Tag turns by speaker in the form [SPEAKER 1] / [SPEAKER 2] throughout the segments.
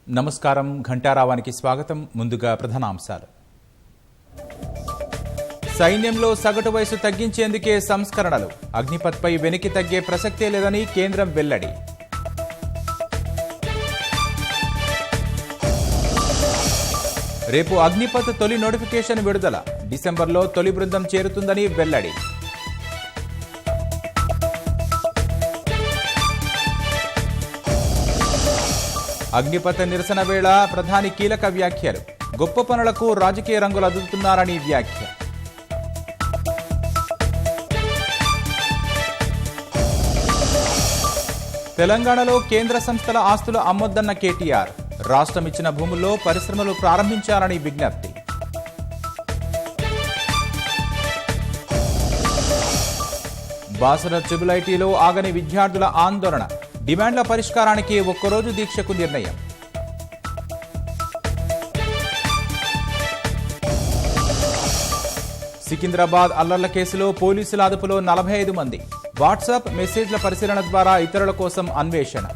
[SPEAKER 1] నమస్కారం ఘంటారావానికి స్వాగతం. ముందుగా ప్రధానాంశాలు. సైన్యంలో సగటు వయసు తగ్గించేందుకే సంస్కరణలు. అగ్నిపథ్పై వెనక్కి తగ్గే ప్రసక్తే లేదని కేంద్రం వెల్లడి. రేపు అగ్నిపథ్ తొలి నోటిఫికేషన్ విడుదల. డిసెంబర్లో తొలి బృందం చేరుతుందని వెల్లడి. అగ్నిపథ్ నిరసన వేళ ప్రధాని కీలక వ్యాఖ్యలు. గొప్ప పనులకు రాజకీయ రంగులు అద్దుతున్నారని వ్యాఖ్య. తెలంగాణలో కేంద్ర సంస్థల ఆస్తులు అమ్మొద్దన్న కేటీఆర్. రాష్ట్రం ఇచ్చిన భూముల్లో పరిశ్రమలు ప్రారంభించాలని విజ్ఞప్తి. బాసర ట్రిబుల్ ఐటీలో ఆగని విద్యార్థుల ఆందోళన. డిమాండ్ల పరిష్కారానికి ఒక్కరోజు దీక్షకు నిర్ణయం. సికింద్రాబాద్ అల్లర్ల కేసులో పోలీసుల అదుపులో 45 మంది. వాట్సాప్ మెసేజ్ల పరిశీలన ద్వారా ఇతరుల కోసం అన్వేషణ.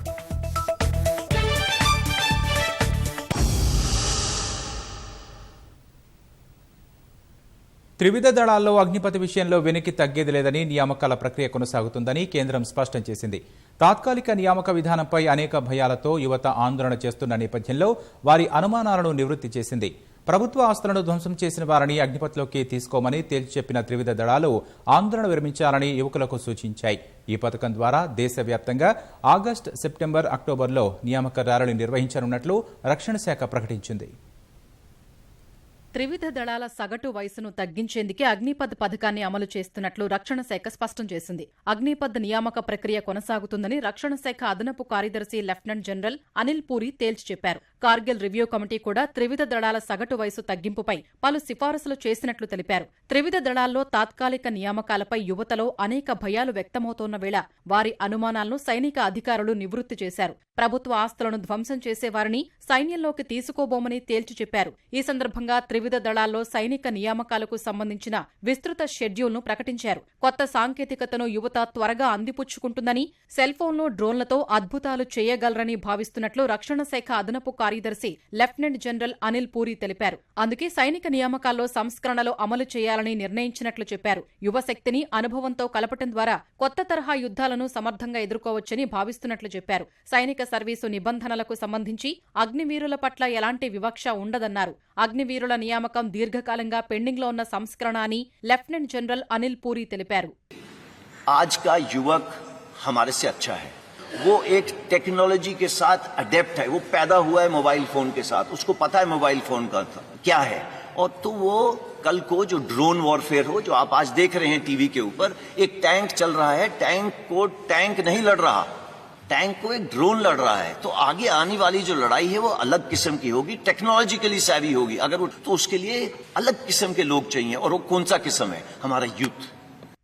[SPEAKER 1] త్రివిధ దళాల్లో అగ్నిపథ్ విషయంలో వెనక్కి తగ్గేది లేదని నియామకాల ప్రక్రియ కొనసాగుతుందని కేంద్రం స్పష్టం చేసింది. తాత్కాలిక నియామక విధానంపై అనేక భయాలతో యువత ఆందోళన చేస్తున్న నేపథ్యంలో వారి అనుమానాలను నివృత్తి చేసింది. ప్రభుత్వ ఆస్తులను ధ్వంసం చేసిన వారిని అగ్నిపథ్లోకి తీసుకోమని తేల్చి చెప్పిన త్రివిధ దళాలు ఆందోళన విరమించాలని యువకులకు సూచించాయి. ఈ పథకం ద్వారా దేశవ్యాప్తంగా ఆగస్టు, సెప్టెంబర్, అక్టోబర్లో నియామక ర్యాలీలు నిర్వహించనున్నట్లు రక్షణ శాఖ ప్రకటించింది.
[SPEAKER 2] త్రివిధ దళాల సగటు వయసును తగ్గించేందుకే అగ్నిపథ్ పథకాన్ని అమలు చేస్తున్నట్లు రక్షణ శాఖ స్పష్టం చేసింది. అగ్నిపథ్ నియామక ప్రక్రియ కొనసాగుతుందని రక్షణ శాఖ అదనపు కార్యదర్శి లెఫ్టినెంట్ జనరల్ అనిల్ పూరి తేల్చి చెప్పారు. కార్గిల్ రివ్యూ కమిటీ కూడా త్రివిధ దళాల సగటు వయసు తగ్గింపుపై పలు సిఫారసులు చేసినట్లు తెలిపారు. త్రివిధ దళాల్లో తాత్కాలిక నియామకాలపై యువతలో అనేక భయాలు వ్యక్తమవుతోన్న వేళ వారి అనుమానాలను సైనిక అధికారులు నివృత్తి చేశారు. ప్రభుత్వ ఆస్తులను ధ్వంసం చేసేవారిని సైన్యంలోకి తీసుకోబోమని తేల్చి చెప్పారు. ఈ సందర్భంగా త్రివిధ దళాల్లో సైనిక నియామకాలకు సంబంధించిన విస్తృత షెడ్యూల్ను ప్రకటించారు. కొత్త సాంకేతికతను యువత త్వరగా అందిపుచ్చుకుంటుందని, సెల్ఫోన్లు, డ్రోన్లతో అద్భుతాలు చేయగలరని భావిస్తున్నట్లు రక్షణ శాఖ అదనపు కార్యదర్శి లెఫ్టినెంట్ జనరల్ అనిల్ పూరి తెలిపారు. అందుకే సైనిక నియామకాల్లో సంస్కరణలు అమలు చేయాలని నిర్ణయించినట్లు చెప్పారు. యువశక్తిని అనుభవంతో కలపటం ద్వారా కొత్త తరహా యుద్ధాలను సమర్థంగా ఎదుర్కోవచ్చని భావిస్తున్నట్లు చెప్పారు. సైనిక సర్వీసు నిబంధనలకు సంబంధించి అగ్నివీరుల పట్ల ఎలాంటి వివక్ష ఉండదన్నారు. అగ్నివీరుల నియామకం దీర్ఘకాలంగా పెండింగ్లో ఉన్న సంస్కరణ అని లెఫ్టినెంట్ జనరల్ అనిల్ పూరి తెలిపారు.
[SPEAKER 3] आज का युवक हमारे से अच्छा है, वो एक टेक्नोलॉजी के साथ अडेप्ट है, वो पैदा हुआ है मोबाइल फोन के साथ, उसको पता है मोबाइल फोन का क्या है, और तो वो कल को जो ड्रोन वॉरफेयर हो, जो आप आज देख रहे हैं टीवी के ऊपर, एक टैंक चल रहा है, टैंक को टैंक नहीं लड़ रहा, टैंक को एक ड्रोन लड़ रहा है, तो आगे आने वाली जो लड़ाई है वो अलग किस्म की होगी, टेक्नोलॉजिकली savvy होगी. अगर तो उसके लिए अलग किस्म के लोग चाहिए, और वो कौन सा किस्म है? हमारा यूथ.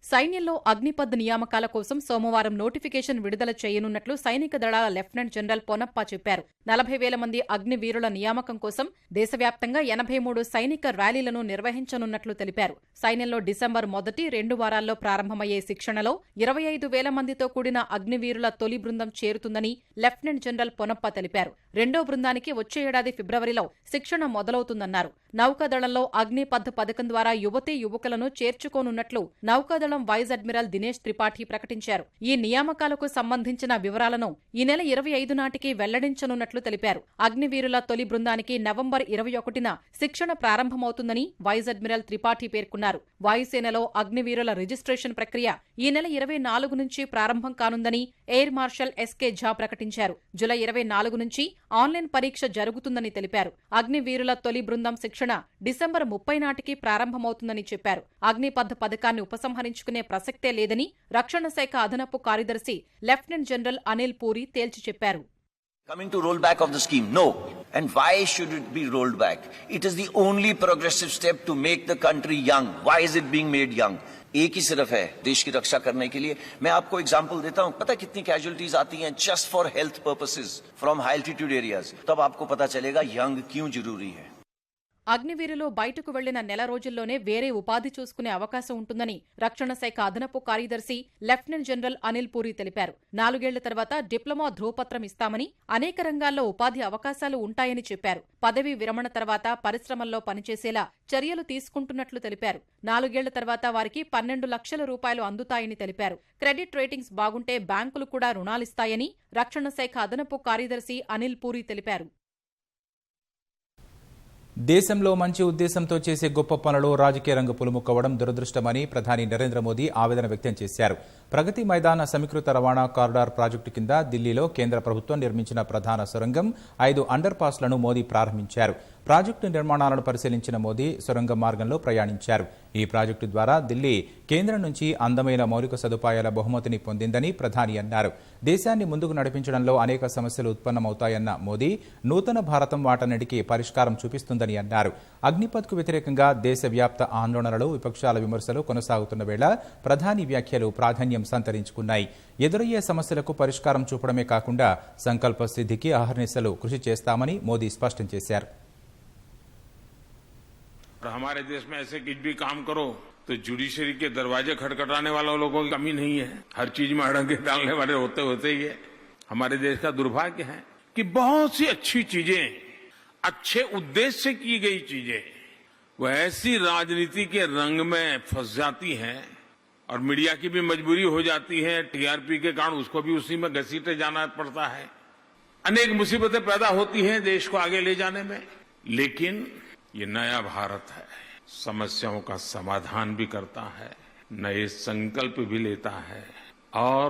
[SPEAKER 2] సైన్యంలో అగ్నిపథ్ నియామకాల కోసం సోమవారం నోటిఫికేషన్ విడుదల చేయనున్నట్లు సైనిక దళాల లెఫ్టినెంట్ జనరల్ పొన్నప్ప చెప్పారు. 40,000 మంది అగ్నివీరుల నియామకం కోసం దేశవ్యాప్తంగా 83 సైనిక ర్యాలీలను నిర్వహించనున్నట్లు తెలిపారు. సైన్యంలో డిసెంబర్ మొదటి 2 వారాల్లో ప్రారంభమయ్యే శిక్షణలో 25,000 మందితో కూడిన అగ్నివీరుల తొలి బృందం చేరుతుందని లెఫ్టినెంట్ జనరల్ పొన్నప్ప తెలిపారు. రెండో బృందానికి వచ్చే ఏడాది ఫిబ్రవరిలో శిక్షణ మొదలవుతుందన్నారు. నౌకాదళంలో అగ్నిపథ్ పథకం ద్వారా యువతీ యువకులను చేర్చుకోనున్నట్లు నౌకాదళం వైస్ అడ్మిరల్ దినేష్ త్రిపాఠి ప్రకటించారు. ఈ నియామకాలకు సంబంధించిన వివరాలను ఈ నెల 25 నాటికి వెల్లడించనున్నట్లు తెలిపారు. అగ్నివీరుల తొలి బృందానికి నవంబర్ 21న శిక్షణ ప్రారంభమవుతుందని వైస్ అడ్మిరల్ త్రిపాఠి పేర్కొన్నారు. వాయుసేనలో అగ్నివీరుల రిజిస్ట్రేషన్ ప్రక్రియ ఈ నెల 24 నుంచి ప్రారంభం కానుందని ఎయిర్ మార్షల్ ఎస్కే ఝా ప్రకటించారు. జులై 24 నుంచి ఆన్లైన్ పరీక్ష జరుగుతుందని తెలిపారు. అగ్నివీరుల తొలి బృందం శిక్షణ డిసెంబర్ 30 నాటికి ప్రారంభమవుతుందని చెప్పారు. అగ్నిపథ్ పథకాన్ని ఉపసంహరించుకునే ప్రసక్తే లేదని రక్షణ శాఖ అదనపు కార్యదర్శి లెఫ్టినెంట్ జనరల్ అనిల్ పూరి తేల్చి చెప్పారు.
[SPEAKER 3] Coming to rollback of the scheme, no. And why should it be rolled back? It is the only progressive step to make the country young. Why is it being made young? एक ही सिर्फ है देश की रक्षा करने के लिए. मैं आपको एग्जांपल देता हूं. पता है कितनी कैजुअलिटीज आती हैं just for health purposes from high altitude areas. तब आपको पता चलेगा यंग क्यों जरूरी है.
[SPEAKER 2] అగ్నివీరులు బయటకు వెళ్లిన నెల రోజుల్లోనే వేరే ఉపాధి చూసుకునే అవకాశం ఉంటుందని రక్షణ శాఖ అదనపు కార్యదర్శి లెఫ్టినెంట్ జనరల్ అనిల్ పూరి తెలిపారు. 4 ఏళ్ల తర్వాత డిప్లొమా ధ్రువపత్రం ఇస్తామని, అనేక రంగాల్లో ఉపాధి అవకాశాలు ఉంటాయని చెప్పారు. పదవీ విరమణ తర్వాత పరిశ్రమల్లో పనిచేసేలా చర్యలు తీసుకుంటున్నట్లు తెలిపారు. 4 ఏళ్ల తర్వాత వారికి 12 లక్షల రూపాయలు అందుతాయని తెలిపారు. క్రెడిట్ రేటింగ్స్ బాగుంటే బ్యాంకులు కూడా రుణాలిస్తాయని రక్షణ శాఖ అదనపు కార్యదర్శి అనిల్ పూరి తెలిపారు.
[SPEAKER 1] దేశంలో మంచి ఉద్దేశంతో చేసే గొప్ప పనులు రాజకీయ రంగ పులుముకోవడం దురదృష్టమని ప్రధాని నరేంద్ర మోదీ ఆవేదన వ్యక్తం చేశారు. ప్రగతి మైదాన సమీకృత రవాణా కారిడార్ ప్రాజెక్టు కింద ఢిల్లీలో కేంద్ర ప్రభుత్వం నిర్మించిన ప్రధాన సొరంగం 5 అండర్ పాస్లను మోదీ ప్రారంభించారు. ప్రాజెక్టు నిర్మాణాలను పరిశీలించిన మోదీ సొరంగం మార్గంలో ప్రయాణించారు. ఈ ప్రాజెక్టు ద్వారా ఢిల్లీ కేంద్రం నుంచి అందమైన మౌలిక సదుపాయాల బహుమతిని పొందిందని ప్రధాని అన్నారు. దేశాన్ని ముందుకు నడిపించడంలో అనేక సమస్యలు ఉత్పన్నమవుతాయన్న మోదీ నూతన భారతం వాటన్నిటికీ పరిష్కారం చూపిస్తుందని అన్నారు. అగ్నిపథ్కు వ్యతిరేకంగా దేశవ్యాప్త ఆందోళనలు, విపక్షాల విమర్శలు కొనసాగుతున్న వేళ ప్రధాని వ్యాఖ్యలు ప్రాధాన్యం సంతరించుకున్నాయి. ఎదురయ్యే సమస్యలకు పరిష్కారం చూపడమే కాకుండా సంకల్ప సిద్ధికి అహర్నిశలు కృషి చేస్తామని మోదీ స్పష్టం చేశారు.
[SPEAKER 4] हमारे देश में ऐसे कुछ भी काम करो तो जुडिशरी के दरवाजे खटखटाने वाले लोगों की कमी नहीं है. हर चीज में अड़ंगे डालने वाले होते ही है. हमारे देश का दुर्भाग्य है कि बहुत सी अच्छी चीजें, अच्छे उद्देश्य से की गई चीजें वो ऐसी राजनीति के रंग में फंस जाती हैं और मीडिया की भी मजबूरी हो जाती है. टीआरपी के कारण उसको भी उसी में घसीटे जाना पड़ता है. अनेक मुसीबतें पैदा होती हैं देश को आगे ले जाने में. लेकिन ये नया भारत है, समस्याओं का समाधान भी करता है, नए संकल्प भी लेता है और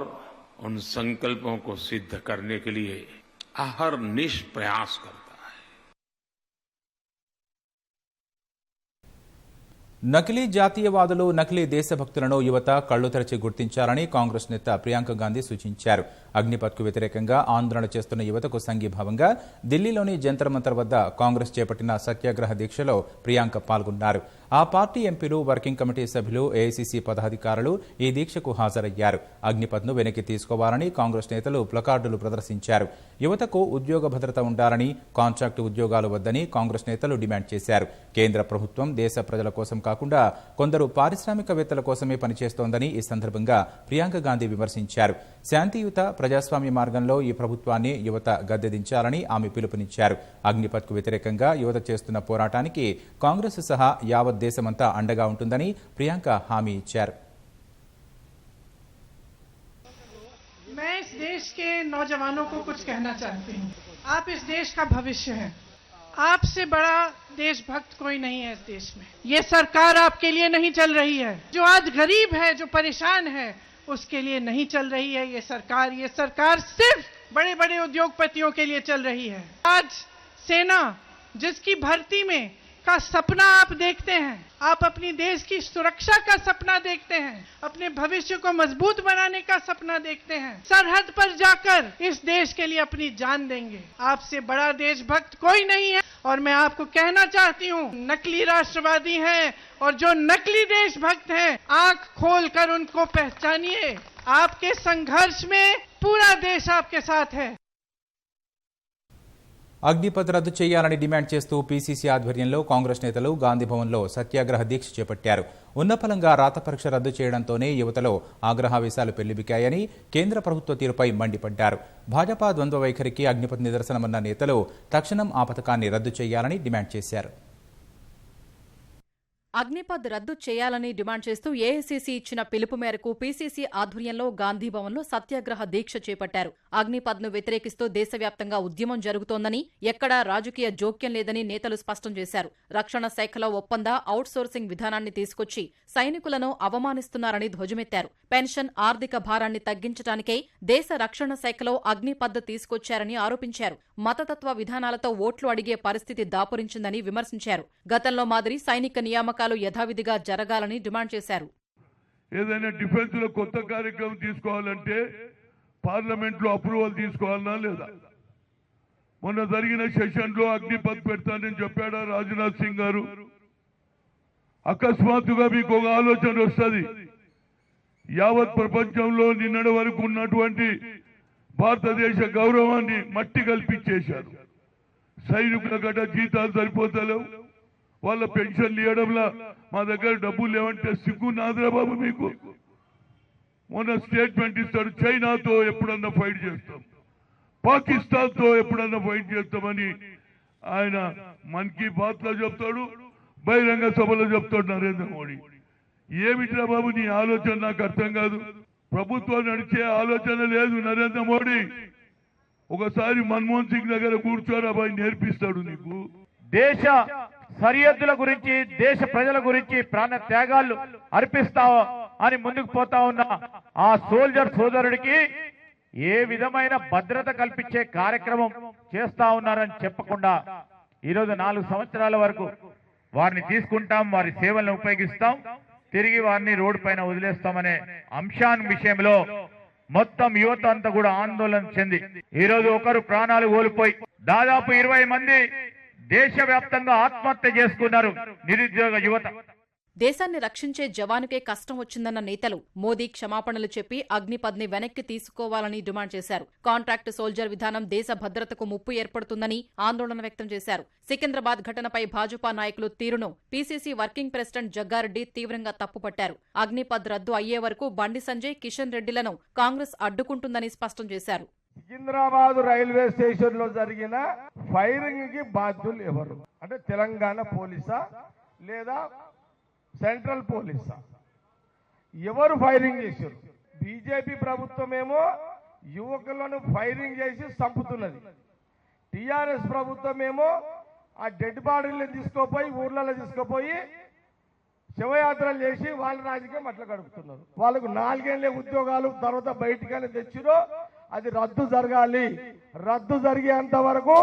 [SPEAKER 4] उन संकल्पों को सिद्ध करने के लिए अहर्निश प्रयास करता है.
[SPEAKER 1] నకిలీ జాతీయవాదులు, నకిలీ దేశభక్తులను యువత కళ్లు తెరచి గుర్తించాలని కాంగ్రెస్ నేత ప్రియాంక గాంధీ సూచించారు. అగ్నిపథ్కు వ్యతిరేకంగా ఆందోళన చేస్తున్న యువతకు సంఘీభావంగా ఢిల్లీలోని జంతర్ మంతర్ వద్ద కాంగ్రెస్ చేపట్టిన సత్యాగ్రహ దీక్షలో ప్రియాంక పాల్గొన్నారు. ఆ పార్టీ ఎంపీలు, వర్కింగ్ కమిటీ సభ్యులు, ఏఐసీసీ పదాధికారులు ఈ దీక్షకు హాజరయ్యారు. అగ్నిపథ్ను వెనక్కి తీసుకోవాలని కాంగ్రెస్ నేతలు ప్లకార్డులు ప్రదర్శించారు. యువతకు ఉద్యోగ భద్రత ఉండాలని, కాంట్రాక్టు ఉద్యోగాలు వద్దని కాంగ్రెస్ నేతలు డిమాండ్ చేశారు. కేంద్ర ప్రభుత్వం దేశ ప్రజల కోసం కాకుండా కొందరు పారిశ్రామికవేత్తల కోసమే పనిచేస్తోందని ఈ సందర్భంగా ప్రియాంక గాంధీ విమర్శించారు. శాంతియుత ప్రజాస్వామ్య మార్గంలో ఈ ప్రభుత్వాన్ని యువత గద్దెదించాలని ఆమె పిలుపునిచ్చారు. అగ్నిపథ్కు వ్యతిరేకంగా యువత చేస్తున్న పోరాటానికి కాంగ్రెస్ సహా యావత్ దేశమంతా అండగా ఉంటుందని ప్రియాంక హామీ ఇచ్చారు.
[SPEAKER 5] मैं इस देश के नौजवानों को कुछ कहना चाहती हूँ. आप इस देश का भविष्य हैं. आपसे बड़ा देशभक्त कोई नहीं है इस देश में. ये सरकार आपके लिए नहीं चल रही है. जो आज गरीब है, जो परेशान है, उसके लिए नहीं चल रही है ये सरकार सिर्फ बड़े बड़े उद्योगपतियों के लिए चल रही है. आज सेना जिसकी भर्ती में का सपना आप देखते हैं, आप अपनी देश की सुरक्षा का सपना देखते हैं, अपने भविष्य को मजबूत बनाने का सपना देखते हैं, सरहद पर जाकर इस देश के लिए अपनी जान देंगे. आपसे बड़ा देशभक्त कोई नहीं है. और मैं आपको कहना चाहती हूँ, नकली राष्ट्रवादी हैं और जो नकली देशभक्त हैं, आंख खोलकर उनको पहचानिए. आपके संघर्ष में पूरा देश आपके साथ है.
[SPEAKER 1] అగ్నిపథ్ రద్దు చేయాలని డిమాండ్ చేస్తూ పీసీసీ ఆధ్వర్యంలో కాంగ్రెస్ నేతలు గాంధీభవన్లో సత్యాగ్రహ దీక్ష చేపట్టారు. ఉన్నపలంగా రాత పరీక్ష రద్దు చేయడంతోనే యువతలో ఆగ్రహావేశాలు పెళ్లిబికాయని కేంద్ర ప్రభుత్వ తీరుపై మండిపడ్డారు. భాజపా ద్వంద్వ వైఖరికి అగ్నిపథ్ నిదర్శనమన్న నేతలు తక్షణం ఆ పథకాన్ని రద్దు చేయాలని డిమాండ్ చేశారు.
[SPEAKER 2] అగ్నిపథ్ రద్దు చేయాలని డిమాండ్ చేస్తూ ఏఐసీసీ ఇచ్చిన పిలుపు మేరకు పీసీసీ ఆధ్వర్యంలో గాంధీభవన్లో సత్యాగ్రహ దీక్ష చేపట్టారు. అగ్నిపథ్ను వ్యతిరేకిస్తూ దేశవ్యాప్తంగా ఉద్యమం జరుగుతోందని, ఎక్కడా రాజకీయ జోక్యం లేదని నేతలు స్పష్టం చేశారు. రక్షణ శాఖలో ఒప్పంద, అవుట్సోర్సింగ్ విధానాన్ని తీసుకొచ్చి సైనికులను అవమానిస్తున్నారని ధ్వజమెత్తారు. పెన్షన్, ఆర్థిక భారాన్ని తగ్గించడానికే దేశ రక్షణ శాఖలో అగ్నిపథ్ తీసుకొచ్చారని ఆరోపించారు. మతతత్వ విధానాలతో ఓట్లు అడిగే పరిస్థితి దాపురించిందని విమర్శించారు. గతంలో మాదిరి సైనిక నియామకాలు యథావిధిగా జరగాలని డిమాండ్ చేశారు.
[SPEAKER 6] ఏదైనా డిఫెన్స్ లో కొత్త కార్యక్రమం తీసుకోవాలంటే పార్లమెంట్ లో అప్రూవల్ తీసుకోవాలన్నా లేదా? మొన్న జరిగిన సెషన్ లో అగ్నిపథ్ పెడతానని చెప్పాడా రాజ్నాథ్ సింగ్ గారు? అకస్మాత్తుగా మీకు ఒక ఆలోచన వస్తుంది. యావత్ ప్రపంచంలో నిన్నటి వరకు ఉన్నటువంటి భారతదేశ గౌరవాన్ని మట్టి కల్పించేశారు. సైనికుల గట జీతాలు సరిపోతలేవు, వాళ్ళ పెన్షన్లు ఇవ్వడంలో మా దగ్గర డబ్బులు లేవంటే సిగ్గు నాదిరా బాబు మీకు. మొన్న స్టేట్మెంట్ ఇస్తాడు, చైనాతో ఎప్పుడన్నా ఫైట్ చేస్తాం, పాకిస్తాన్తో ఎప్పుడన్నా ఫైట్ చేస్తామని ఆయన మన్ కీ బాత్ లో చెప్తాడు, బహిరంగ సభలో చెప్తాడు నరేంద్ర మోడీ. ఏమిట్రా బాబు నీ ఆలోచన నాకు అర్థం కాదు. ప్రభుత్వం నడిచే ఆలోచన లేదు నరేంద్ర మోడీ. ఒకసారి మన్మోహన్ సింగ్ దగ్గర కూర్చోరా బాయ్, నేర్పిస్తాడు నీకు.
[SPEAKER 7] దేశ సరిహద్దుల గురించి, దేశ ప్రజల గురించి ప్రాణ త్యాగాలు అర్పిస్తావా అని ముందుకు పోతా ఉన్న ఆ సోల్జర్ సోదరుడికి ఏ విధమైన భద్రత కల్పించే కార్యక్రమం చేస్తా ఉన్నారని చెప్పకుండా ఈరోజు 4 సంవత్సరాల వరకు వారిని తీసుకుంటాం, వారి సేవలను ఉపయోగిస్తాం, తిరిగి వారిని రోడ్డు పైన వదిలేస్తామనే అంశాన్ని విషయంలో మొత్తం యువత అంతా కూడా ఆందోళన చెంది ఈరోజు ఒకరు ప్రాణాలు కోల్పోయి దాదాపు 20 మంది దేశవ్యాప్తంగా ఆత్మహత్య చేసుకున్నారు నిరుద్యోగ యువత.
[SPEAKER 2] దేశాన్ని రక్షించే జవానుకే కష్టం వచ్చిందన్న నేతలు మోదీ క్షమాపణలు చెప్పి అగ్నిపథ్ని వెనక్కి తీసుకోవాలని డిమాండ్ చేశారు. కాంట్రాక్ట్ సోల్జర్ విధానం దేశ భద్రతకు ముప్పు ఏర్పడుతుందని ఆందోళన వ్యక్తం చేశారు. సికింద్రాబాద్ ఘటనపై భాజపా నాయకులు తీరును పీసీసీ వర్కింగ్ ప్రెసిడెంట్ జగ్గారెడ్డి తీవ్రంగా తప్పుపట్టారు. అగ్నిపథ్ రద్దు అయ్యే వరకు బండి సంజయ్, కిషన్ రెడ్డిలను కాంగ్రెస్ అడ్డుకుంటుందని స్పష్టం చేశారు.
[SPEAKER 8] సికింద్రాబాద్ రైల్వే స్టేషన్ లో జరిగిన ఫైరింగ్ కి బాధ్యులు ఎవరు అంటే తెలంగాణ పోలీసా లేదా సెంట్రల్ పోలీసా? ఎవరు ఫైరింగ్ చేశారు? బీజేపీ ప్రభుత్వమేమో యువకులను ఫైరింగ్ చేసి చంపుతున్నది. టీఆర్ఎస్ ప్రభుత్వమేమో ఆ డెడ్ బాడీలను తీసుకుపోయి ఊర్లలో తీసుకుపోయి శివయాత్రలు చేసి వాళ్ళ రాజకీయం అట్లా గడుపుతున్నారు. వాళ్ళకు 4 ఏళ్ల ఉద్యోగాలు తర్వాత బయటికైనా తెచ్చిరో అది రద్దు జరగాలి. రద్దు జరిగేంత వరకు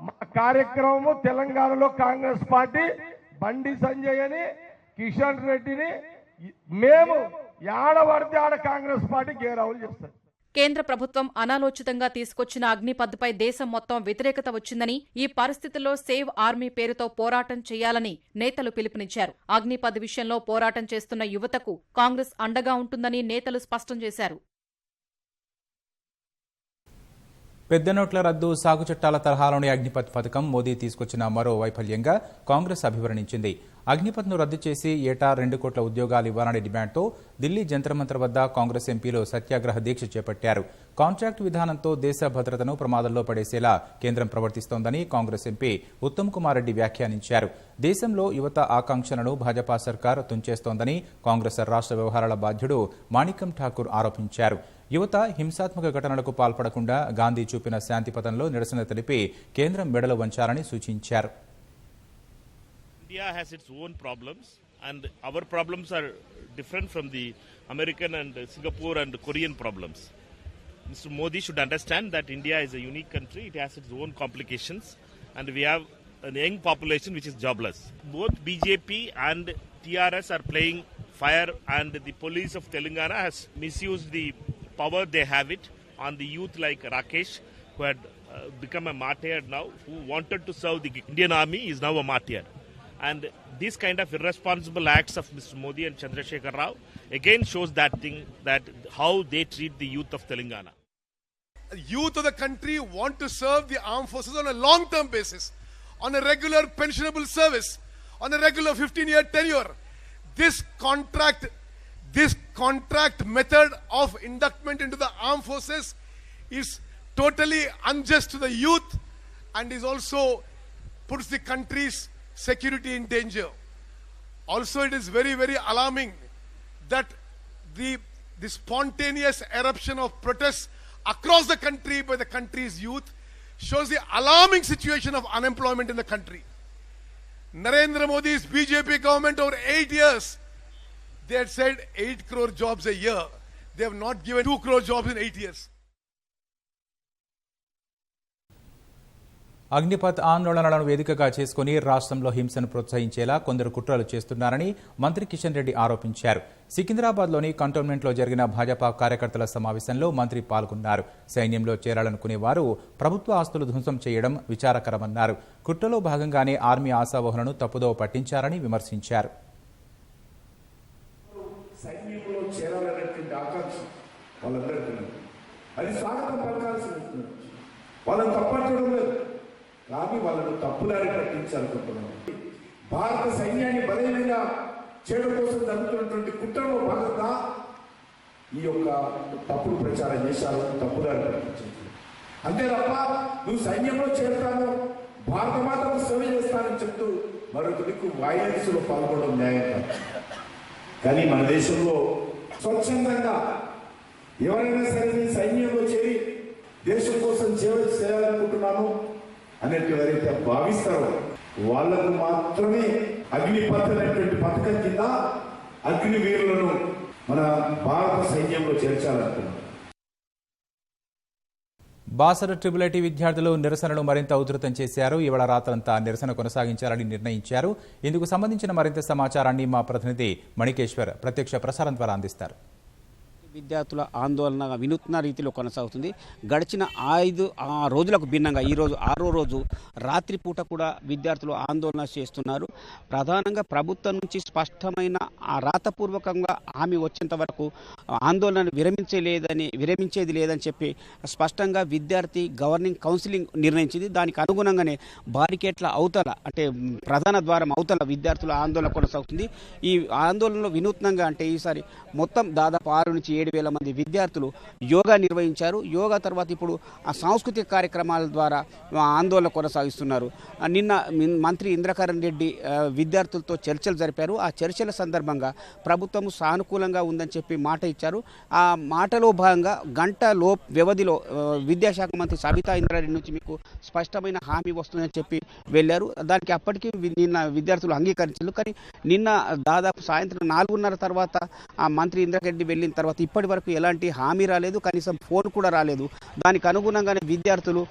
[SPEAKER 8] మా కార్యక్రమము తెలంగాణలో కాంగ్రెస్ పార్టీ బండి సంజయ్ అని, కిషన్ రెడ్డిని మేము ఆడబడితే ఆడ కాంగ్రెస్ పార్టీ గేరావులు చేస్తారు.
[SPEAKER 2] కేంద్ర ప్రభుత్వం అనాలోచితంగా తీసుకొచ్చిన అగ్నిపథ్పై దేశం మొత్తం వ్యతిరేకత వచ్చిందని, ఈ పరిస్థితుల్లో సేవ్ ఆర్మీ పేరుతో పోరాటం చేయాలని నేతలు పిలుపునిచ్చారు. అగ్నిపథ్ విషయంలో పోరాటం చేస్తున్న యువతకు కాంగ్రెస్ అండగా ఉంటుందని నేతలు స్పష్టం చేశారు.
[SPEAKER 1] పెద్ద నోట్ల రద్దు, సాగు చట్టాల తరహాలోని అగ్నిపథ్ పథకం మోదీ తీసుకొచ్చిన మరో వైఫల్యంగా కాంగ్రెస్ అభివర్ణించింది. అగ్నిపథ్ను రద్దు చేసి ఏటా 2 కోట్ల ఉద్యోగాలు ఇవ్వాలనే డిమాండ్తో ఢిల్లీ జంతర్ మంతర్ వద్ద కాంగ్రెస్ ఎంపీలు సత్యాగ్రహ దీక్ష చేపట్టారు. కాంట్రాక్టు విధానంతో దేశ భద్రతను ప్రమాదంలో పడేసేలా కేంద్రం ప్రవర్తిస్తోందని కాంగ్రెస్ ఎంపీ ఉత్తమ్ కుమార్ రెడ్డి వ్యాఖ్యానించారు. దేశంలో యువత ఆకాంక్షలను భాజపా సర్కార్ తుంచేస్తోందని కాంగ్రెస్ రాష్ట్ర వ్యవహారాల బాధ్యుడు మాణికం ఠాకూర్ ఆరోపించారు. యువత హింసాత్మక ఘటనలకు పాల్పడకుండా గాంధీ చూపిన శాంతి పథంలో నిరసన తెలిపి కేంద్రం మెడలు వంచాలని సూచించారు.
[SPEAKER 9] India has its own problems and our problems are different from the American and Singapore and Korean problems. Mr. Modi should understand that India is a unique country. It has its own complications and we have a young population which is jobless. Both BJP and TRS are playing fire and the police of Telangana has misused the power they have it on the youth like Rakesh who had become a martyr now, who wanted to serve the Indian army is now a martyr. And this kind of irresponsible acts of Mr. Modi and Chandrasekhar Rao again shows that thing, that how they treat the youth of Telangana.
[SPEAKER 10] Youth of the country want to serve the armed forces on a long-term basis, on a regular pensionable service, on a regular 15-year tenure. This contract method of inductment into the armed forces is totally unjust to the youth and is also puts the country's security in danger. Also, it is very, very alarming that the spontaneous eruption of protests across the country by the country's youth shows the alarming situation of unemployment in the country. Narendra Modi's BJP government over 8 years, they had said 8 crore jobs a year. They have not given 2 crore jobs in 8 years.
[SPEAKER 1] Agnipath ఆందోళనలను వేదికగా చేసుకుని రాష్ట్రంలో హింసను ప్రోత్సహించేలా కొందరు కుట్రలు చేస్తున్నారని మంత్రి కిషన్ రెడ్డి ఆరోపించారు. సికింద్రాబాద్లోని కంటోన్మెంట్లో జరిగిన భాజపా కార్యకర్తల సమావేశంలో మంత్రి పాల్గొన్నారు. సైన్యంలో చేరాలనుకునే వారు ప్రభుత్వ ఆస్తులు ధ్వంసం చేయడం విచారకరమన్నారు. కుట్రలో భాగంగానే ఆర్మీ ఆశావహులను తప్పుదోవ పట్టించారని విమర్శించారు.
[SPEAKER 11] సైన్యంలో చేరాలనేటువంటి ఆకాంక్ష వాళ్ళందరికీ అది స్వాగతం పలకాల్సింది. వాళ్ళని తప్పట్టడం లేదు, కానీ వాళ్ళను తప్పుదారి పట్టించాలనుకుంటున్నాం. భారత సైన్యాన్ని బలహీనంగా చేయడం కోసం జరుగుతున్నటువంటి కుట్రలో భాగంగా ఈ యొక్క తప్పుడు ప్రచారం చేశారు, తప్పుదారి పట్టించారు. అంతే తప్ప నువ్వు సైన్యంలో చేరుతాను, భారత మాతకు సేవ చేస్తానని చెప్తూ మరొక దిక్కు వైలెన్స్లో పాల్గొనడం న్యాయం కాదు. కానీ మన దేశంలో స్వచ్ఛందంగా ఎవరైనా సరే సైన్యంలో చేరి దేశం కోసం సేవ చేయాలనుకుంటున్నాను అనేది ఎవరైతే భావిస్తారో వాళ్లకు మాత్రమే అగ్నిపథ్ అనేటువంటి పథకం కింద అగ్నివీరులను మన భారత సైన్యంలో చేర్చాలనుకున్నాం.
[SPEAKER 1] బాసర ట్రిపుల్ ఐటీ విద్యార్థులు నిరసనలు మరింత ఉధృతం చేశారు. ఇవాళ రాత్రంతా నిరసన కొనసాగించాలని నిర్ణయించారు. ఇందుకు సంబంధించిన మరింత సమాచారాన్ని మా ప్రతినిధి మణికేశ్వర్ ప్రత్యక్ష ప్రసారం ద్వారా అందిస్తారు.
[SPEAKER 12] విద్యార్థుల ఆందోళన వినూత్న రీతిలో కొనసాగుతుంది. గడిచిన 5 రోజులకు భిన్నంగా ఈరోజు 6వ రోజు రాత్రిపూట కూడా విద్యార్థులు ఆందోళన చేస్తున్నారు. ప్రధానంగా ప్రభుత్వం నుంచి స్పష్టమైన రాతపూర్వకంగా హామీ వచ్చేంత వరకు ఆందోళన విరమించేది లేదని చెప్పి స్పష్టంగా విద్యార్థి గవర్నింగ్ కౌన్సిలింగ్ నిర్ణయించింది. దానికి అనుగుణంగానే బారికేట్ల అవతల అంటే ప్రధాన ద్వారం అవతల విద్యార్థుల ఆందోళన కొనసాగుతుంది. ఈ ఆందోళనలో వినూత్నంగా అంటే ఈసారి మొత్తం దాదాపు 6 నుంచి 7,000 మంది విద్యార్థులు యోగా నిర్వహించారు. యోగా తర్వాత ఇప్పుడు ఆ సాంస్కృతిక కార్యక్రమాల ద్వారా ఆందోళన కొనసాగిస్తున్నారు. నిన్న మంత్రి ఇంద్రకరణ్ రెడ్డి విద్యార్థులతో చర్చలు జరిపారు. ఆ చర్చల సందర్భంగా ప్రభుత్వం సానుకూలంగా ఉందని చెప్పి మాట ఇచ్చారు. ఆ మాటలో భాగంగా గంట వ్యవధిలో విద్యాశాఖ మంత్రి సబితా ఇంద్రారెడ్డి నుంచి మీకు స్పష్టమైన హామీ వస్తుందని చెప్పి వెళ్ళారు. దానికి అప్పటికి నిన్న విద్యార్థులు అంగీకరించారు. కానీ నిన్న దాదాపు సాయంత్రం 4:30 తర్వాత ఆ మంత్రి ఇంద్రకరెడ్డి వెళ్ళిన తర్వాత ఇప్పటి వరకు ఎలాంటి హామీ రాలేదు, కనీసం ఫోన్ కూడా రాలేదు. దానికి అనుగుణంగానే విద్యార్థులు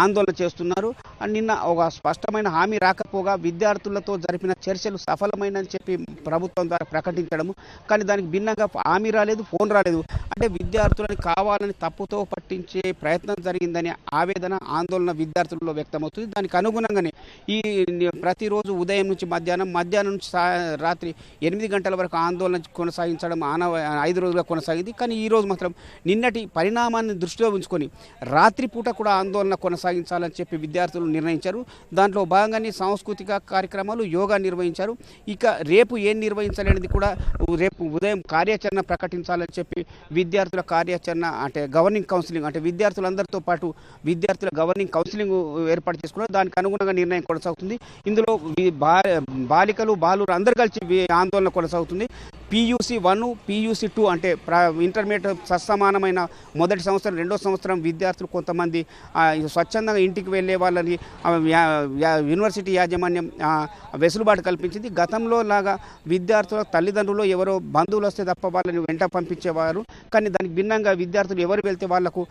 [SPEAKER 12] ఆందోళన చేస్తున్నారు. నిన్న ఒక స్పష్టమైన హామీ రాకపోగా విద్యార్థులతో జరిపిన చర్చలు సఫలమైనని చెప్పి ప్రభుత్వం ద్వారా ప్రకటించడము, కానీ దానికి భిన్నంగా హామీ రాలేదు, ఫోన్ రాలేదు. అంటే విద్యార్థులని కావాలని తప్పుతో పట్టించే ప్రయత్నం జరిగిందని ఆవేదన ఆందోళన విద్యార్థుల్లో వ్యక్తమవుతుంది. దానికి అనుగుణంగానే ఈ ప్రతిరోజు ఉదయం నుంచి మధ్యాహ్నం నుంచి రాత్రి 8 గంటల వరకు ఆందోళన కొనసాగించడం 5 రోజులుగా కొనసాగింది. కానీ ఈ రోజు మాత్రం నిన్నటి పరిణామాన్ని దృష్టిలో ఉంచుకొని రాత్రిపూట కూడా ఆందోళన కొనసాగించాలని చెప్పి విద్యార్థులు నిర్ణయించారు. దాంట్లో భాగంగానే సాంస్కృతిక కార్యక్రమాలు, యోగా నిర్వహించారు. ఇక రేపు ఏం నిర్వహించాలనేది కూడా రేపు ఉదయం కార్యాచరణ ప్రకటించాలని చెప్పి విద్యార్థుల కార్యాచరణ అంటే గవర్నింగ్ కౌన్సిలింగ్ అంటే విద్యార్థులందరితో పాటు విద్యార్థుల గవర్నింగ్ కౌన్సిలింగ్ ఏర్పాటు చేసుకున్నారు. దానికి అనుగుణంగా నిర్ణయం కొనసాగుతుంది. ఇందులో బాలికలు బాలురు అందరూ కలిసి ఆందోళన కొనసాగుతుంది. PUC 1, PUC 2 అంటే ఇంటర్మీడియట్ సమానమైన మొదటి సంవత్సరం, 2వ సంవత్సరం విద్యార్థులు కొంతమంది స్వచ్ఛందంగా ఇంటికి వెళ్ళే వాళ్ళని యూనివర్సిటీ యాజమాన్యం వెసులుబాటు కల్పించింది. గతంలో లాగా విద్యార్థుల తల్లిదండ్రులు ఎవరో బంధువులు వస్తే తప్ప వాళ్ళని వెంట పంపించేవారు. కానీ దానికి భిన్నంగా విద్యార్థులు ఎవరు వెళ్తే వాళ్లకు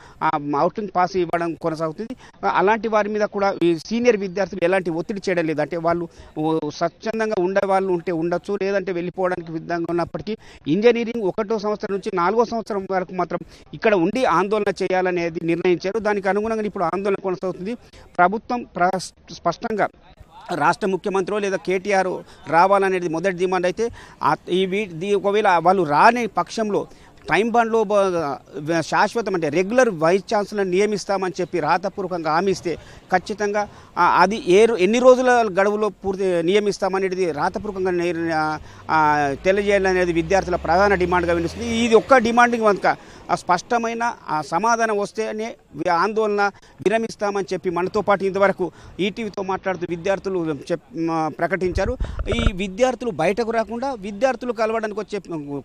[SPEAKER 12] అవుటింగ్ పాస్ ఇవ్వడం కొనసాగుతుంది. అలాంటి వారి మీద కూడా ఈ సీనియర్ విద్యార్థులు ఎలాంటి ఒత్తిడి చేయడం లేదు. అంటే వాళ్ళు స్వచ్ఛందంగా ఉండే వాళ్ళు ఉంటే ఉండొచ్చు, లేదంటే వెళ్ళిపోవడానికి విధంగా ఉన్నప్పటికీ ఇంజనీరింగ్ 1వ సంవత్సరం నుంచి 4వ సంవత్సరం వరకు మాత్రం ఇక్కడ ఉండి ఆందోళన చేయాలనేది నిర్ణయించారు. దానికి అనుగుణంగా ఇప్పుడు ఆందోళన కొనసాగుతుంది. ప్రభుత్వం స్పష్టంగా రాష్ట్ర ముఖ్యమంత్రి లేదా కేటీఆర్ రావాలనేది మొదటి డిమాండ్ అయితే ఒకవేళ వాళ్ళు రాని పక్షంలో టైం బాండ్లో శాశ్వతం అంటే రెగ్యులర్ వైస్ ఛాన్సలర్ నియమిస్తామని చెప్పి రాతపూర్వకంగా హామీ ఇస్తే ఖచ్చితంగా అది ఎన్ని రోజుల గడువులో పూర్తి నియమిస్తామనేది రాతపూర్వకంగా తెలియజేయాలనేది విద్యార్థుల ప్రధాన డిమాండ్గా వినిపిస్తుంది. ఇది ఒక్క డిమాండింగ్ కనుక స్పష్టమైన సమాధానం వస్తేనే ఆందోళన విరమిస్తామని చెప్పి మనతో పాటు ఇంతవరకు ఈటీవీతో మాట్లాడుతూ విద్యార్థులు ప్రకటించారు. ఈ విద్యార్థులు బయటకు రాకుండా విద్యార్థులు కలవడానికి వచ్చే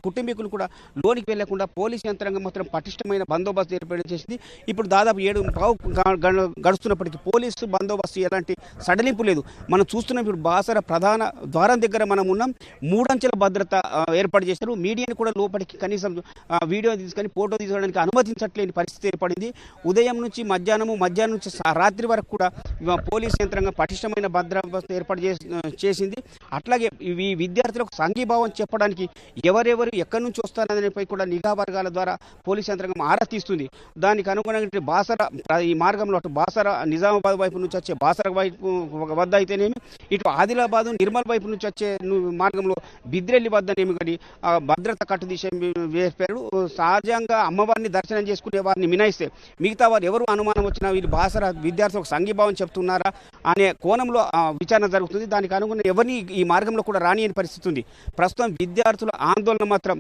[SPEAKER 12] కుటుంబీకులు కూడా లోనికి వెళ్లకుండా పోలీసు యంత్రాంగం మాత్రం పటిష్టమైన బందోబస్తు ఏర్పాటు చేసింది. ఇప్పుడు దాదాపు 7 గడుస్తున్నప్పటికీ పోలీసు బందోబస్తు ఎలాంటి సడలింపు లేదు. మనం చూస్తున్నాం ఇప్పుడు బాసర ప్రధాన ద్వారం దగ్గర మనం ఉన్నాం. 3 అంచెల భద్రత ఏర్పాటు చేశారు. మీడియాని కూడా లోపలికి కనీసం వీడియో తీసుకొని ఫోటో తీసుకోవడానికి అనుమతించట్లేని పరిస్థితి ఏర్పడింది. ఉదయం నుంచి మధ్యాహ్నం నుంచి రాత్రి వరకు కూడా పోలీసు యంత్రాంగం పటిష్టమైన భద్రత ఏర్పాటు చేసింది. అట్లాగే ఈ విద్యార్థులకు సంఘీభావం చెప్పడానికి ఎవరెవరు ఎక్కడి నుంచి వస్తారనేపై కూడా నిఘా వర్గాల ద్వారా పోలీసు యంత్రాంగం ఆరా తీస్తుంది. దానికి అనుగుణంగా బాసర ఈ మార్గంలో అటు బాసర నిజామాబాద్ వైపు నుంచి వచ్చే బాసర వైపు వద్ద అయితేనేమి, ఇటు ఆదిలాబాద్ నిర్మల్ వైపు నుంచి వచ్చే మార్గంలో బిద్రెల్లి వద్దనేమి కానీ భద్రత కట్టుదిశ వేపారు. సహజంగా అమ్మవారిని దర్శనం చేసుకునే వారిని మినహాయిస్తే మిగతా వారు ఎవరు అనుమానం వచ్చినా వీళ్ళు బాసర విద్యార్థులకు సంఘీభావం చెప్తున్నారా అనే కోణంలో విచారణ జరుగుతుంది. దానికి అనుగుణంగా ఎవరిని ఈ మార్గంలో కూడా రానియని పరిస్థితి ఉంది. ప్రస్తుతం విద్యార్థుల ఆందోళన మాత్రం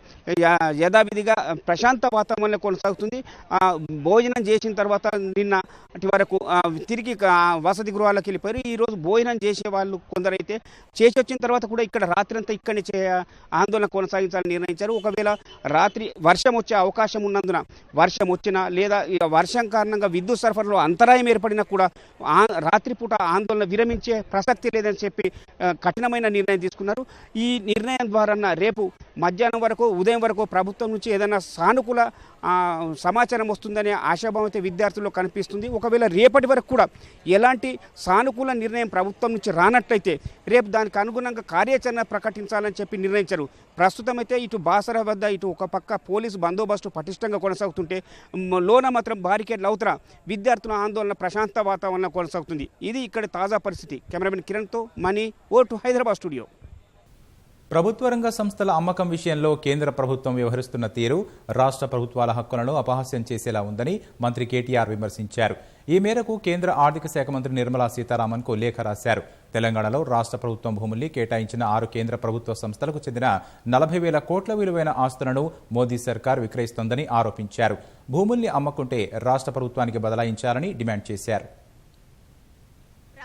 [SPEAKER 12] యథావిధిగా ప్రశాంత వాతావరణంలో కొనసాగుతుంది. భోజనం చేసిన తర్వాత నిన్నటి వరకు తిరిగి వసతి గృహాలకు వెళ్ళిపోయారు. ఈరోజు భోజనం చేసే వాళ్ళు కొందరైతే చేసి వచ్చిన తర్వాత కూడా ఇక్కడ రాత్రి అంతా ఇక్కడి నుంచి ఆందోళన కొనసాగించాలని నిర్ణయించారు. ఒకవేళ రాత్రి వర్షం వచ్చే అవకాశం ఉన్నందున వర్షం వచ్చినా లేదా వర్షం కారణంగా విద్యుత్ సరఫరాలో అంతరాయం ఏర్పడినా కూడా రాత్రిపూట ఆందోళన విరమించే ప్రసక్తి లేదని చెప్పి కఠినమైన నిర్ణయం తీసుకున్నారు. ఈ నిర్ణయం ద్వారా రేపు మధ్యాహ్నం వరకు ఉదయం వరకు ప్రభుత్వం నుంచి ఏదైనా సానుకూల సమాచారం వస్తుందనే ఆశాభావం అయితే విద్యార్థుల్లో కనిపిస్తుంది. ఒకవేళ రేపటి వరకు కూడా ఎలాంటి సానుకూల నిర్ణయం ప్రభుత్వం నుంచి రానట్లయితే రేపు దానికి అనుగుణంగా కార్యాచరణ ప్రకటించాలని చెప్పి నిర్ణయించారు. ప్రస్తుతం అయితే ఇటు బాసర వద్ద ఇటు ఒక పక్క పోలీసు బందోబస్తు పటిష్టంగా కొనసాగుతుంటే లోన మాత్రం బారికేడ్ల అవతల విద్యార్థుల ఆందోళన ప్రశాంత వాతావరణం కొనసాగుతుంది. ఇది ఇక్కడ తాజా పరిస్థితి. కెమెరామెన్ కిరణ్తో మనీ ఓటు హైదరాబాద్ స్టూడియో.
[SPEAKER 1] ప్రభుత్వ రంగ సంస్థల అమ్మకం విషయంలో కేంద్ర ప్రభుత్వం వ్యవహరిస్తున్న తీరు రాష్ట్ర ప్రభుత్వాల హక్కులను అపహాస్యం చేసేలా ఉందని మంత్రి కేటీఆర్ విమర్శించారు. ఈ మేరకు కేంద్ర ఆర్థిక శాఖ మంత్రి నిర్మలా సీతారామన్కు లేఖ రాశారు. తెలంగాణలో రాష్ట్ర ప్రభుత్వం భూముల్ని కేటాయించిన 6 కేంద్ర ప్రభుత్వ సంస్థలకు చెందిన 40,000 కోట్ల విలువైన ఆస్తులను మోదీ సర్కార్ విక్రయిస్తోందని ఆరోపించారు. భూముల్ని అమ్మకుంటే రాష్ట్ర ప్రభుత్వానికి బదలాయించాలని డిమాండ్ చేశారు.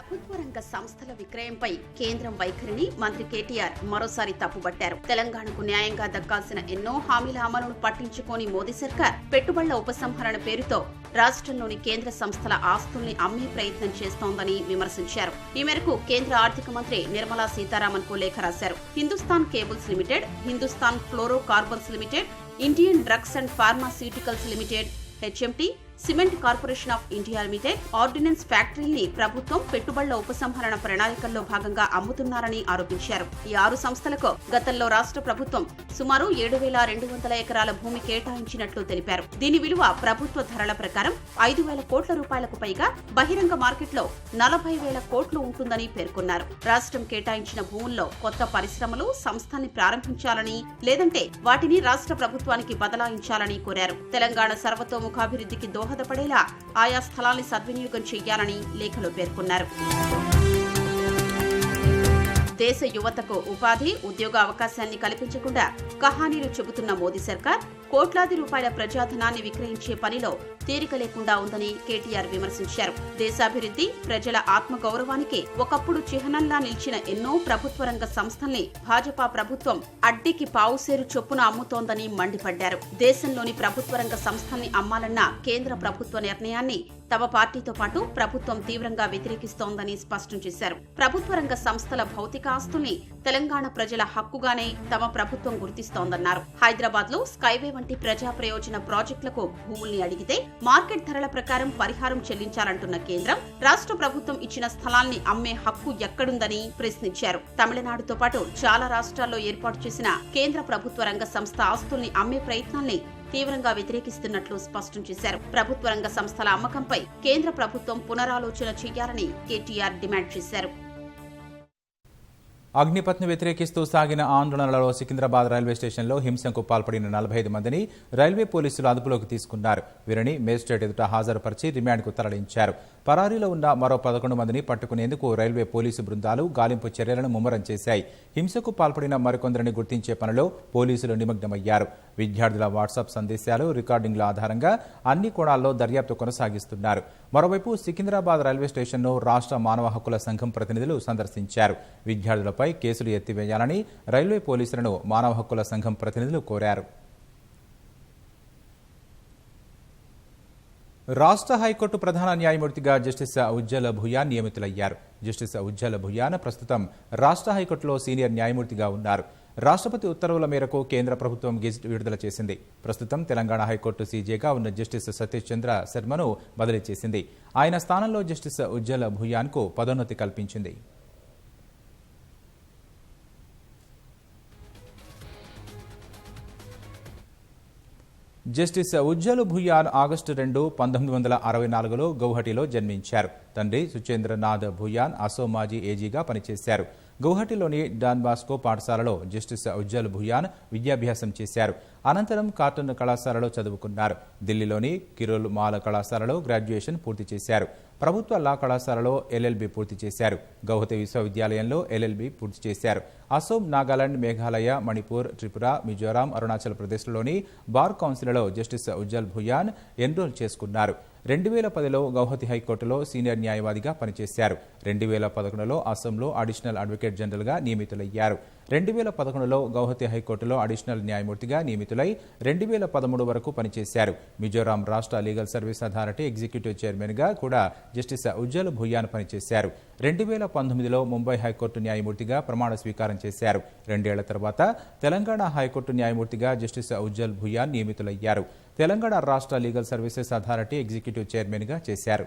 [SPEAKER 13] ప్రభుత్వ రంగ సంస్థల విక్రయంపై కేంద్రం వైఖరిని మంత్రి కేటీఆర్ మరోసారి తప్పుబట్టారు. తెలంగాణకు న్యాయంగా దక్కాల్సిన ఎన్నో హామీల అమలును పట్టించుకోని మోదీ సర్కార్ పెట్టుబడుల ఉపసంహరణ పేరుతో రాష్ట్రంలోని కేంద్ర సంస్థల ఆస్తుల్ని అమ్మే ప్రయత్నం చేస్తోందని విమర్శించారు. ఈ మేరకు కేంద్ర ఆర్థిక మంత్రి నిర్మలా సీతారామన్ కు లేఖ రాశారు. Hindustan Cables Limited, Hindustan Fluorocarbons Limited, Indian Drugs and Pharmaceuticals Limited, HMT, Cement Corporation of India Limited, Ordnance ఫ్యాక్టరీని ప్రభుత్వం పెట్టుబడుల ఉపసంహరణ ప్రణాళికల్లో భాగంగా అమ్ముతున్నారని ఆరోపించారు. ఈ 6 సంస్థలకు గతంలో రాష్ట్ర ప్రభుత్వం సుమారు 7,200 ఎకరాల భూమి కేటాయించినట్లు తెలిపారు. దీని విలువ ప్రభుత్వ ధరల ప్రకారం 5,000 కోట్ల రూపాయలకు పైగా, బహిరంగ మార్కెట్లో 40,000 కోట్లు ఉంటుందని పేర్కొన్నారు. రాష్ట్రం కేటాయించిన భూముల్లో కొత్త పరిశ్రమలు, సంస్థల్ని ప్రారంభించాలని, లేదంటే వాటిని రాష్ట్ర ప్రభుత్వానికి బదలాయించాలని కోరారు. తెలంగాణ సర్వతోముఖాభివృద్ధికి దోహదపడేలా ఆయా స్థలాల్ని సద్వినియోగం చేయాలని లేఖలో పేర్కొన్నారు. దేశ యువతకు ఉపాధి, ఉద్యోగ అవకాశాన్ని కల్పించకుండా కహానీలు చెబుతున్న మోదీ సర్కార్ కోట్లాది రూపాయల ప్రజాధనాన్ని విక్రయించే పనిలో తీరిక లేకుండా ఉందని కేటీఆర్ విమర్శించారు. దేశాభివృద్ధి, ప్రజల ఆత్మగౌరవానికి ఒకప్పుడు చిహ్నంలా నిలిచిన ఎన్నో ప్రభుత్వ రంగ సంస్థల్ని భాజపా ప్రభుత్వం అడ్డికి పావుసేరు చొప్పున అమ్ముతోందని మండిపడ్డారు. దేశంలోని ప్రభుత్వ రంగ సంస్థల్ని అమ్మాలన్న కేంద్ర ప్రభుత్వ నిర్ణయాన్ని తమ పార్టీతో పాటు ప్రభుత్వం తీవ్రంగా వ్యతిరేకిస్తోందని స్పష్టం చేశారు. ప్రభుత్వ రంగ సంస్థల భౌతిక ఆస్తుల్ని తెలంగాణ ప్రజల హక్కుగానే తమ ప్రభుత్వం గుర్తిస్తోందన్నారు. హైదరాబాద్ లో స్కైవే వంటి ప్రజా ప్రయోజన ప్రాజెక్టులకు భూముల్ని అడిగితే మార్కెట్ ధరల ప్రకారం పరిహారం చెల్లించాలంటున్న కేంద్రం రాష్ట్ర ప్రభుత్వం ఇచ్చిన స్థలాల్ని అమ్మే హక్కు ఎక్కడుందని ప్రశ్నించారు. తమిళనాడుతో పాటు చాలా రాష్ట్రాల్లో ఏర్పాటు చేసిన కేంద్ర ప్రభుత్వ రంగ సంస్థ ఆస్తుల్ని అమ్మే ప్రయత్నాల్ని తీవ్రంగా వ్యతిరేకిస్తున్నట్లు స్పష్టం చేశారు. ప్రభుత్వ రంగ సంస్థల అమ్మకంపై కేంద్ర ప్రభుత్వం పునరాలోచన చేయాలని కేటీఆర్ డిమాండ్ చేశారు.
[SPEAKER 1] అగ్నిపథ్ను వ్యతిరేకిస్తూ సాగిన ఆందోళనలలో సికింద్రాబాద్ రైల్వే స్టేషన్లో హింసకు పాల్పడిన 45 మందిని రైల్వే పోలీసులు అదుపులోకి తీసుకున్నారు. వీరిని మేజిస్ట్రేట్ ఎదుట హాజరుపరిచి రిమాండ్కు తరలించారు. పరారీలో ఉన్న మరో 11 మందిని పట్టుకునేందుకు రైల్వే పోలీసు బృందాలు గాలింపు చర్యలను ముమ్మరం చేశాయి. హింసకు పాల్పడిన మరికొందరిని గుర్తించే పనిలో పోలీసులు నిమగ్నమయ్యారు. విద్యార్థుల వాట్సాప్ సందేశాలు, రికార్డింగ్ల ఆధారంగా అన్ని కోణాల్లో దర్యాప్తు కొనసాగిస్తున్నారు. మరోవైపు సికింద్రాబాద్ రైల్వే స్టేషన్ను రాష్ట్ర మానవ హక్కుల సంఘం ప్రతినిధులు సందర్శించారు. విద్యార్థులపై కేసులు ఎత్తివేయాలని రైల్వే పోలీసులను మానవ హక్కుల సంఘం ప్రతినిధులు కోరారు. రాష్ట్ర హైకోర్టు ప్రధాన న్యాయమూర్తిగా జస్టిస్ ఉజ్జల భుయాన్ నియమితులయ్యారు. జస్టిస్ ఉజ్జల భుయాన్ ప్రస్తుతం రాష్ట్ర హైకోర్టులో సీనియర్ న్యాయమూర్తిగా ఉన్నారు. రాష్ట్రపతి ఉత్తర్వుల మేరకు కేంద్ర ప్రభుత్వం గెజిట్ విడుదల చేసింది. ప్రస్తుతం తెలంగాణ హైకోర్టు సీజేగా ఉన్న జస్టిస్ సతీష్ చంద్ర శర్మను బదిలీ చేసింది. ఆయన స్థానంలో జస్టిస్ ఉజ్జల భుయాన్కు పదోన్నతి కల్పించింది. జస్టిస్ ఉజ్జల్ భుయాన్ ఆగస్టు 2, 1964లో గౌహటిలో జన్మించారు. తండ్రి సుచేంద్రనాథ్ భుయాన్ అసోం మాజీ ఏజీగా పనిచేశారు. గౌహటిలోని డాన్ బాస్కో పాఠశాలలో జస్టిస్ ఉజ్జల్ భుయాన్ విద్యాభ్యాసం చేశారు. అనంతరం కాటన్ కళాశాలలో చదువుకున్నారు. ఢిల్లీలోని కిరోల్ మాల కళాశాలలో గ్రాడ్యుయేషన్ పూర్తి చేశారు. ప్రభుత్వ లా కళాశాలలో ఎల్ఎల్బి పూర్తి చేశారు. గౌహతి విశ్వవిద్యాలయంలో ఎల్ఎల్బి పూర్తి చేశారు. అసోం, నాగాలాండ్, మేఘాలయ, మణిపూర్, త్రిపుర, మిజోరాం, అరుణాచల్ ప్రదేశ్లోని బార్ కౌన్సిల్లో జస్టిస్ ఉజ్జల్ భుయాన్ ఎన్రోల్ చేసుకున్నారు. 2010లో గౌహతి హైకోర్టులో సీనియర్ న్యాయవాదిగా పనిచేశారు. 2011లో అసోంలో అడిషనల్ అడ్వకేట్ జనరల్గా నియమితులయ్యారు. 2011లో గౌహతి హైకోర్టులో అడిషనల్ న్యాయమూర్తిగా నియమితులై 2013 వరకు పనిచేశారు. మిజోరాం రాష్ట్ర లీగల్ సర్వీస్ అథారిటీ ఎగ్జిక్యూటివ్ చైర్మన్గా కూడా జస్టిస్ ఉజ్జల్ భుయాన్ పనిచేశారు. 2019లో ముంబై హైకోర్టు న్యాయమూర్తిగా ప్రమాణ స్వీకారం చేశారు. 2 ఏళ్ల తర్వాత తెలంగాణ హైకోర్టు న్యాయమూర్తిగా జస్టిస్ ఉజ్జల్ భుయాన్ నియమితులయ్యారు. తెలంగాణ రాష్ట్ర లీగల్ సర్వీసెస్ అథారిటీ ఎగ్జిక్యూటివ్ చైర్మన్గా చేశారు.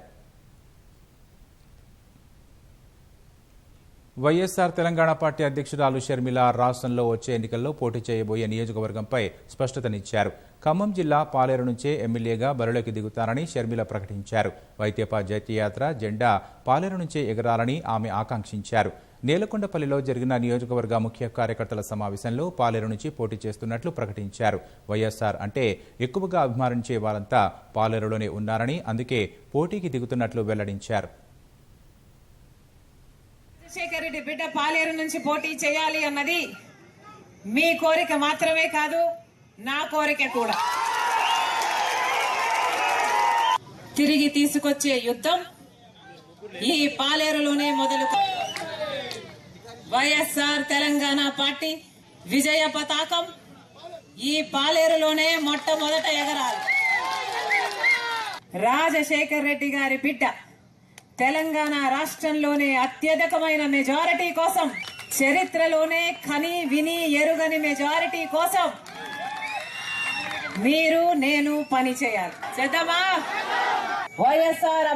[SPEAKER 1] వైఎస్ఆర్ తెలంగాణ పార్టీ అధ్యక్షురాలు షర్మిల రాష్ట్రంలో వచ్చే ఎన్నికల్లో పోటీ చేయబోయే నియోజకవర్గంపై స్పష్టతనిచ్చారు. ఖమ్మం జిల్లా పాలేరు నుంచే ఎమ్మెల్యేగా బరిలోకి దిగుతారని షర్మిల ప్రకటించారు. వైతేపా జైత్యయాత్ర జెండా పాలేరు నుంచే ఎగరాలని ఆమె ఆకాంక్షించారు. నేలకొండపల్లిలో జరిగిన నియోజకవర్గ ముఖ్య కార్యకర్తల సమావేశంలో పాలేరు నుంచి పోటీ చేస్తున్నట్లు ప్రకటించారు. వైఎస్ఆర్ అంటే ఎక్కువగా అభిమానించే వారంతా పాలేరులోనే ఉన్నారని, అందుకే పోటీకి దిగుతున్నట్లు వెల్లడించారు.
[SPEAKER 14] రాజశేఖర్ రెడ్డి బిడ్డ పాలేరు నుంచి పోటీ చేయాలి అన్నది మీ కోరిక మాత్రమే కాదు, నా కోరిక కూడా. తిరిగి తీసుకొచ్చే యుద్ధం ఈ పాలేరులోనే మొదలు. వైఎస్ఆర్ తెలంగాణ పార్టీ విజయ పతాకం ఈ పాలేరులోనే మొట్టమొదట ఎగరాలి. రాజశేఖర్ రెడ్డి గారి బిడ్డ తెలంగాణ రాష్ట్రంలోనే అత్యధికమైన మెజారిటీ కోసం, చరిత్రలోనే కని విని ఎరుగని మెజారిటీ కోసం మీరు నేను పని చేయాలి. చేద్దామా? వైఎస్ఆర్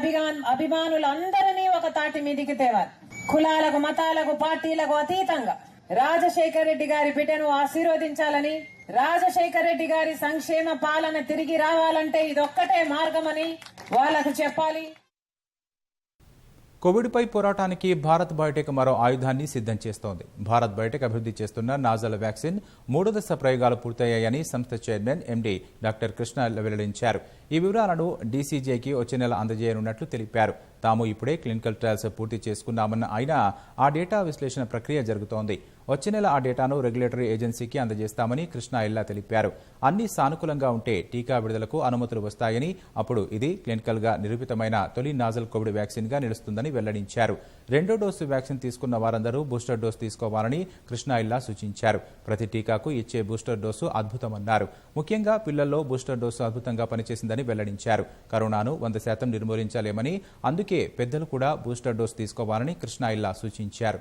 [SPEAKER 14] అభిమానులందరినీ ఒక తాటి మీదికి తేవాలి. కులాలకు, మతాలకు, పార్టీలకు అతీతంగా రాజశేఖర్ రెడ్డి గారి బిడ్డను ఆశీర్వదించాలని, రాజశేఖర్ రెడ్డి గారి సంక్షేమ పాలన తిరిగి రావాలంటే ఇదొక్కటే మార్గమని వాళ్ళకు చెప్పాలి.
[SPEAKER 1] కోవిడ్పై పోరాటానికి భారత్ బయోటెక్ మరో ఆయుధాన్ని సిద్ధం చేస్తోంది. భారత్ బయోటెక్ అభివృద్ధి చేస్తున్న నాజల్ వ్యాక్సిన్ 3వ దశ ప్రయోగాలు పూర్తయ్యాయని సంస్థ చైర్మన్ ఎండీ డాక్టర్ కృష్ణ వెల్లడించారు. ఈ వివరాలను డీసీజేకి వచ్చే నెల అందజేయనున్నట్లు తెలిపారు. తాము ఇప్పుడే క్లినికల్ ట్రయల్స్ పూర్తి చేసుకున్నామన్న ఆయన ఆ డేటా విశ్లేషణ ప్రక్రియ జరుగుతోంది. వచ్చే నెల ఆ డేటాను రెగ్యులేటరీ ఏజెన్సీకి అందజేస్తామని కృష్ణ ఇల్లా తెలిపారు. అన్ని సానుకూలంగా ఉంటే టీకా విడుదలకు అనుమతులు వస్తాయని, అప్పుడు ఇది క్లినికల్గా నిరూపితమైన తొలి నాజల్ కోవిడ్ వ్యాక్సిన్గా నిలుస్తుందని వెల్లడించారు. 2వ డోసు వ్యాక్సిన్ తీసుకున్న వారందరూ బూస్టర్ డోసు తీసుకోవాలని కృష్ణ ఇల్లా సూచించారు. ప్రతి టీకాకు ఇచ్చే బూస్టర్ డోసు అద్భుతమన్నారు. ముఖ్యంగా పిల్లల్లో బూస్టర్ డోసు అద్భుతంగా పనిచేసిందని వెల్లడించారు. కరోనాను 100% నిర్మూలించలేమని, అందుకే పెద్దలు కూడా బూస్టర్ డోసు తీసుకోవాలని కృష్ణ ఇల్లా సూచించారు.